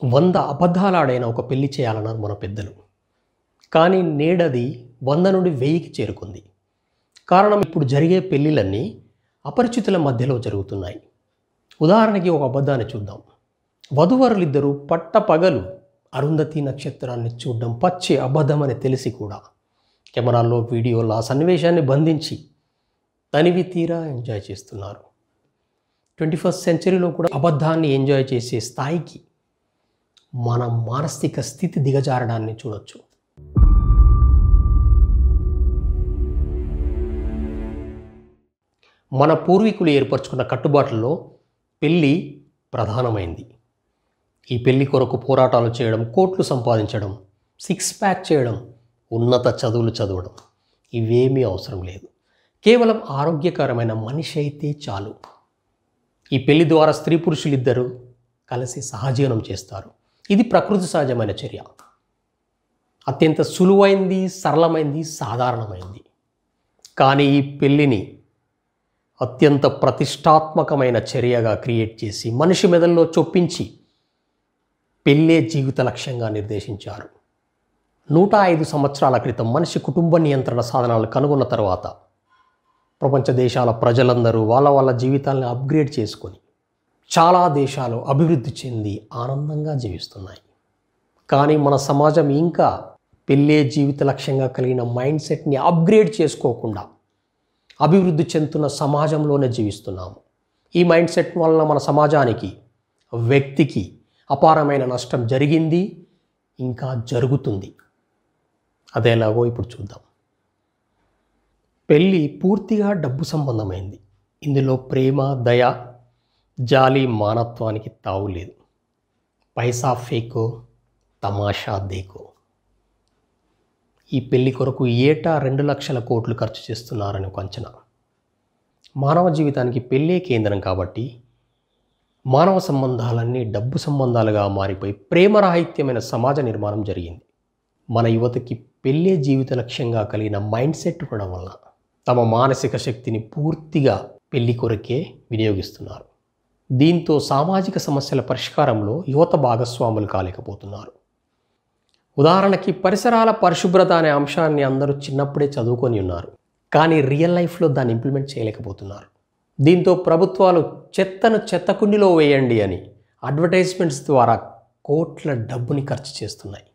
100 అబద్ధాలాడైన ఒక పెళ్లి చేయాలన్నారు మన పెద్దలు. కానీ నేడది 100 నుండి 1000కి చేరుకుంది. కారణం ఇప్పుడు జరిగే పెళ్ళిళ్ళన్నీ అపరిచితుల మధ్యలో జరుగుతున్నాయి. ఉదాహరణకి ఒక అబద్ధాన్ని చూద్దాం. వధూవరులిద్దరూ పట్టపగలు అరుంధతి నక్షత్రాన్ని చూడడం పచ్చి అబద్ధమని తెలిసి కూడా కెమెరాల్లో వీడియోలో ఆ సన్నివేశాన్ని బంధించి తనివి తీరా ఎంజాయ్ చేస్తున్నారు. 21st సెంచరీలో కూడా అబద్ధాన్ని ఎంజాయ్ చేసే స్థాయికి మన మానసిక స్థితి దిగజారడాన్ని చూడొచ్చు. మన పూర్వీకులు ఏర్పరచుకున్న కట్టుబాట్లలో పెళ్ళి ప్రధానమైంది. ఈ పెళ్లి కొరకు పోరాటాలు చేయడం, కోట్లు సంపాదించడం, 6 ప్యాక్ చేయడం, ఉన్నత చదువులు చదవడం ఇవేమీ అవసరం లేదు. కేవలం ఆరోగ్యకరమైన మనిషి అయితే చాలు. ఈ పెళ్లి ద్వారా స్త్రీ పురుషులిద్దరూ కలిసి సహజీవనం చేస్తారు. ఇది ప్రకృతి సహజమైన చర్య. అత్యంత సులువైంది, సరళమైంది, సాధారణమైంది. కానీ ఈ పెళ్ళిని అత్యంత ప్రతిష్టాత్మకమైన చర్యగా క్రియేట్ చేసి మనిషి మెదల్లో చొప్పించి పెళ్ళే జీవిత లక్ష్యంగా నిర్దేశించారు. 105 సంవత్సరాల క్రితం మనిషి కుటుంబ నియంత్రణ సాధనాలు కనుగొన్న తర్వాత ప్రపంచ దేశాల ప్రజలందరూ వాళ్ళ జీవితాలను అప్గ్రేడ్ చేసుకొని చాలా దేశాలు అభివృద్ధి చెంది ఆనందంగా జీవిస్తున్నాయి. కానీ మన సమాజం ఇంకా పెళ్ళే జీవిత లక్ష్యంగా కలిగిన మైండ్ సెట్ని అప్గ్రేడ్ చేసుకోకుండా అభివృద్ధి చెందుతున్న సమాజంలోనే జీవిస్తున్నాము. ఈ మైండ్ సెట్ వలన మన సమాజానికి, వ్యక్తికి అపారమైన నష్టం జరిగింది, ఇంకా జరుగుతుంది. అదేలాగో ఇప్పుడు చూద్దాం. పెళ్ళి పూర్తిగా డబ్బు సంబంధమైంది. ఇందులో ప్రేమ, దయ, జాలి, మానత్వానికి తావు లేదు. పైసా ఫేకో, తమాషా దేకో. ఈ పెళ్లి కొరకు ఏటా 2 లక్షల కోట్లు ఖర్చు చేస్తున్నారని ఒక అంచనా. మానవ జీవితానికి పెళ్ళే కేంద్రం కాబట్టి మానవ సంబంధాలన్నీ డబ్బు సంబంధాలుగా మారిపోయి ప్రేమరాహిత్యమైన సమాజ నిర్మాణం జరిగింది. మన యువతకి పెళ్ళే జీవిత లక్ష్యంగా కలిగిన మైండ్ సెట్ ఉండడం వల్ల తమ మానసిక శక్తిని పూర్తిగా పెళ్లి కొరకే వినియోగిస్తున్నారు. దీంతో సామాజిక సమస్యల పరిష్కారంలో యువత భాగస్వాములు కాలేకపోతున్నారు. ఉదాహరణకి పరిసరాల పరిశుభ్రత అనే అంశాన్ని అందరూ చిన్నప్పుడే చదువుకొని ఉన్నారు, కానీ రియల్ లైఫ్లో దాన్ని ఇంప్లిమెంట్ చేయలేకపోతున్నారు. దీంతో ప్రభుత్వాలు చెత్తను చెత్తకుండిలో వేయండి అని అడ్వర్టైజ్మెంట్స్ ద్వారా కోట్ల డబ్బుని ఖర్చు చేస్తున్నాయి.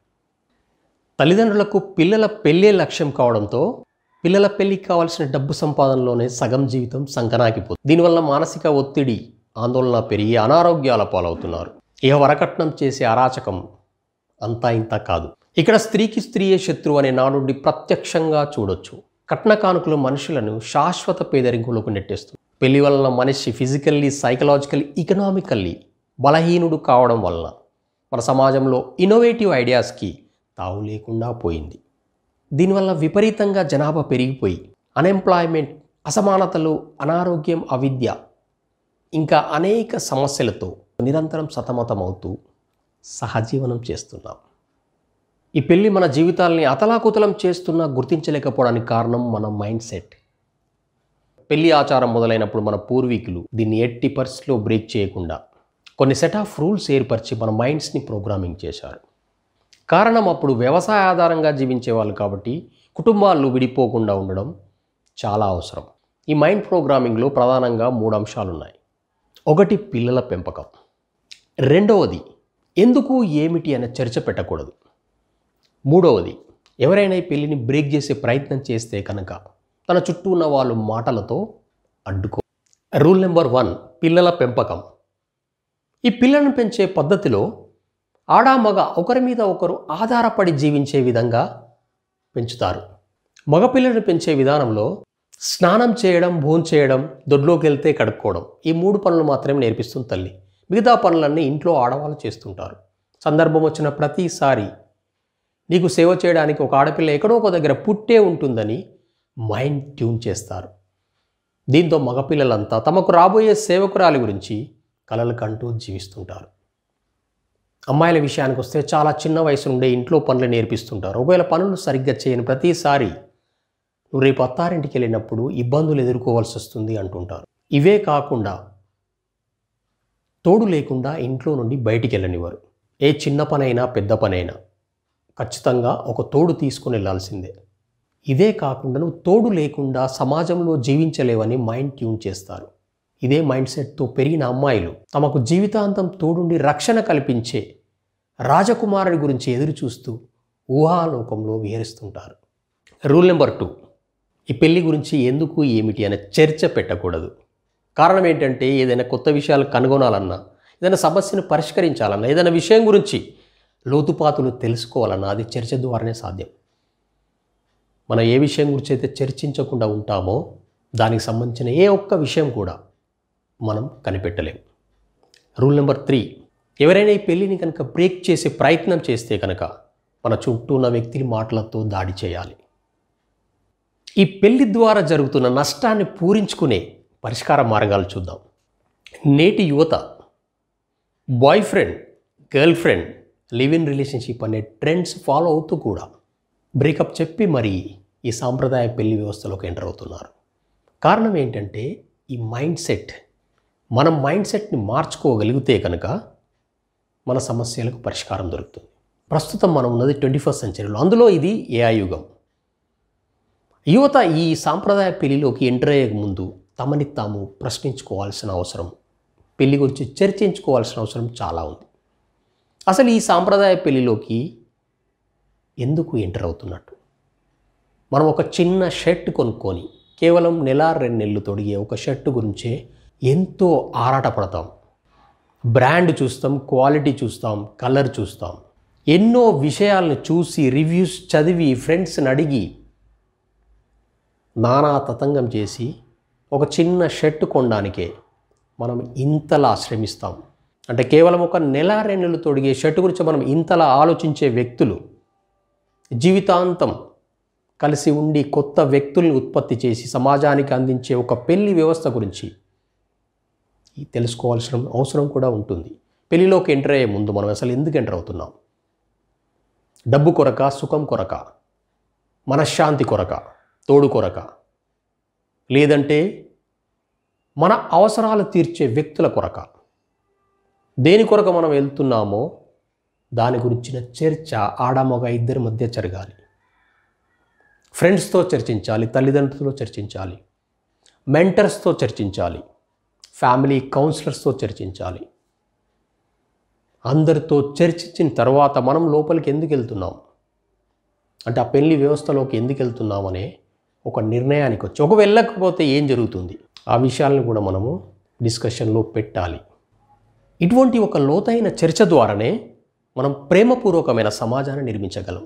తల్లిదండ్రులకు పిల్లల పెళ్ళే లక్ష్యం కావడంతో పిల్లల పెళ్ళికి కావాల్సిన డబ్బు సంపాదనలోనే సగం జీవితం సంకనాకిపోతుంది. దీనివల్ల మానసిక ఒత్తిడి, ఆందోళన పెరిగి అనారోగ్యాల పాలవుతున్నారు. ఇక వరకట్నం చేసే అరాచకం అంతా ఇంత కాదు. ఇక్కడ స్త్రీకి స్త్రీయే శత్రువు అనే నానుడి ప్రత్యక్షంగా చూడొచ్చు. కట్న కానుకలు మనుషులను శాశ్వత పేదరికంలోకి నెట్టేస్తుంది. పెళ్లి వలన మనిషి ఫిజికల్లీ, సైకలాజికల్లీ, ఎకనామికల్లీ బలహీనుడు కావడం వలన మన సమాజంలో ఇన్నోవేటివ్ ఐడియాస్కి తావు లేకుండా పోయింది. దీనివల్ల విపరీతంగా జనాభా పెరిగిపోయి అన్ఎంప్లాయ్మెంట్, అసమానతలు, అనారోగ్యం, అవిద్య ఇంకా అనేక సమస్యలతో నిరంతరం సతమతమవుతూ సహజీవనం చేస్తున్నాం. ఈ పెళ్ళి మన జీవితాల్ని అతలాకుతలం చేస్తున్నా గుర్తించలేకపోవడానికి కారణం మన మైండ్ సెట్. పెళ్లి ఆచారం మొదలైనప్పుడు మన పూర్వీకులు దీన్ని ఎట్టి పరిస్థితిలో బ్రేక్ చేయకుండా కొన్ని సెట్ ఆఫ్ రూల్స్ ఏర్పరిచి మన మైండ్స్ని ప్రోగ్రామింగ్ చేశారు. కారణం అప్పుడు వ్యవసాయ ఆధారంగా జీవించే వాళ్ళు కాబట్టి కుటుంబాలు విడిపోకుండా ఉండడం చాలా అవసరం. ఈ మైండ్ ప్రోగ్రామింగ్లో ప్రధానంగా 3 అంశాలు ఉన్నాయి. 1 పిల్లల పెంపకం. 2వది ఎందుకు ఏమిటి అనే చర్చ పెట్టకూడదు. 3వది ఎవరైనా ఈ పెళ్ళిని బ్రేక్ చేసే ప్రయత్నం చేస్తే కనుక తన చుట్టూ ఉన్న వాళ్ళు మాటలతో అడ్డుకో. రూల్ నెంబర్ 1, పిల్లల పెంపకం. ఈ పిల్లలను పెంచే పద్ధతిలో ఆడామగ ఒకరి మీద ఒకరు ఆధారపడి జీవించే విధంగా పెంచుతారు. మగపిల్లలను పెంచే విధానంలో స్నానం చేయడం, భోంచేయడం, దొడ్లోకి వెళ్తే కడుక్కోవడం, ఈ 3 పనులు మాత్రమే నేర్పిస్తుంది తల్లి. మిగతా పనులన్నీ ఇంట్లో ఆడవాళ్ళు చేస్తుంటారు. సందర్భం వచ్చిన ప్రతిసారి నీకు సేవ చేయడానికి ఒక ఆడపిల్ల ఎక్కడో ఒక దగ్గర పుట్టే ఉంటుందని మైండ్ ట్యూన్ చేస్తారు. దీంతో మగపిల్లలంతా తమకు రాబోయే సేవకురాలి గురించి కలలు కంటూ జీవిస్తుంటారు. అమ్మాయిల విషయానికి వస్తే చాలా చిన్న వయసు నుండే ఇంట్లో పనులు నేర్పిస్తుంటారు. ఒకవేళ పనులు సరిగ్గా చేయని ప్రతిసారి నువ్వు రేపు అత్తారింటికి వెళ్ళినప్పుడు ఇబ్బందులు ఎదుర్కోవాల్సి వస్తుంది అంటుంటారు. ఇవే కాకుండా తోడు లేకుండా ఇంట్లో నుండి బయటికి వెళ్ళనివ్వరు. ఏ చిన్న పనైనా పెద్ద పనైనా ఖచ్చితంగా ఒక తోడు తీసుకుని వెళ్ళాల్సిందే. ఇదే కాకుండా నువ్వు తోడు లేకుండా సమాజంలో జీవించలేవని మైండ్ ట్యూన్ చేస్తారు. ఇదే మైండ్ సెట్తో పెరిగిన అమ్మాయిలు తమకు జీవితాంతం తోడుండి రక్షణ కల్పించే రాజకుమారుడి గురించి ఎదురు చూస్తూ ఊహాలోకంలో విహరిస్తుంటారు. రూల్ నెంబర్ 2, ఈ పెళ్లి గురించి ఎందుకు ఏమిటి అనే చర్చ పెట్టకూడదు. కారణం ఏంటంటే ఏదైనా కొత్త విషయాలు కనుగొనాలన్నా, ఏదైనా సమస్యను పరిష్కరించాలన్నా, ఏదైనా విషయం గురించి లోతుపాతులు తెలుసుకోవాలన్నా అది చర్చ ద్వారానే సాధ్యం. మనం ఏ విషయం గురించి అయితే చర్చించకుండా ఉంటామో దానికి సంబంధించిన ఏ ఒక్క విషయం కూడా మనం కనిపెట్టలేం. రూల్ నెంబర్ 3, ఎవరైనా ఈ పెళ్ళిని కనుక బ్రేక్ చేసే ప్రయత్నం చేస్తే కనుక మన చుట్టూ ఉన్న వ్యక్తి మాటలతో దాడి చేయాలి. ఈ పెళ్లి ద్వారా జరుగుతున్న నష్టాన్ని పూరించుకునే పరిష్కార మార్గాలు చూద్దాం. నేటి యువత boy friend, girl friend, live in relationship అనే ట్రెండ్స్ ఫాలో అవుతూ కూడా బ్రేకప్ చెప్పి మరి ఈ సాంప్రదాయ పెళ్లి వ్యవస్థలోకి ఎంటర్ అవుతున్నారు. కారణం ఏంటంటే ఈ మైండ్ సెట్. మనం మైండ్ సెట్ని మార్చుకోగలిగితే కనుక మన సమస్యలకు పరిష్కారం దొరుకుతుంది. ప్రస్తుతం మనం ఉన్నది 21st సెంచరీలో, అందులో ఇది AI యుగం. యువత ఈ సాంప్రదాయ పెళ్లిలోకి ఎంటర్ అయ్యే ముందు తమని తాము ప్రశ్నించుకోవాల్సిన అవసరం, పెళ్లి గురించి చర్చించుకోవాల్సిన అవసరం చాలా ఉంది. అసలు ఈ సాంప్రదాయ పెళ్లిలోకి ఎందుకు ఎంటర్ అవుతున్నట్టు? మనం ఒక చిన్న షర్ట్ కొనుక్కొని కేవలం 1-2 నెలలు తొడిగే ఒక షర్ట్ గురించే ఎంతో ఆరాటపడతాం. బ్రాండ్ చూస్తాం, క్వాలిటీ చూస్తాం, కలర్ చూస్తాం. ఎన్నో విషయాలను చూసి రివ్యూస్ చదివి ఫ్రెండ్స్ని అడిగి నానా తతంగం చేసి ఒక చిన్న షర్ట్ కొనడానికే మనం ఇంతలా శ్రమిస్తాం. అంటే కేవలం ఒక 1-2 నెలలు తొడిగే షర్ట్ గురించి మనం ఇంతలా ఆలోచించే వ్యక్తులు జీవితాంతం కలిసి ఉండి కొత్త వ్యక్తుల్ని ఉత్పత్తి చేసి సమాజానికి అందించే ఒక పెళ్లి వ్యవస్థ గురించి తెలుసుకోవాల్సిన అవసరం కూడా ఉంటుంది. పెళ్లిలోకి ఎంటర్ అయ్యే ముందు మనం అసలు ఎందుకు ఎంటర్ అవుతున్నాం? డబ్బు కొరక, సుఖం కొరక, మనశ్శాంతి కొరక, తోడు కొరక, లేదంటే మన అవసరాలు తీర్చే వ్యక్తుల కొరక? దేని కొరక మనం వెళ్తున్నామో దాని గురించిన చర్చ ఆడమగ ఇద్దరి మధ్య జరగాలి. ఫ్రెండ్స్తో చర్చించాలి, తల్లిదండ్రులతో చర్చించాలి, మెంటర్స్తో చర్చించాలి, ఫ్యామిలీ కౌన్సిలర్స్తో చర్చించాలి. అందరితో చర్చించిన తర్వాత మనం లోపలికి ఎందుకు వెళ్తున్నాం, అంటే ఆ పెళ్లి వ్యవస్థలోకి ఎందుకు వెళ్తున్నామనే ఒక నిర్ణయానికి వచ్చి, ఒక వెళ్ళకపోతే ఏం జరుగుతుంది, ఆ విషయాలను కూడా మనము డిస్కషన్లో పెట్టాలి. ఇటువంటి ఒక లోతైన చర్చ ద్వారానే మనం ప్రేమపూర్వకమైన సమాజాన్ని నిర్మించగలం.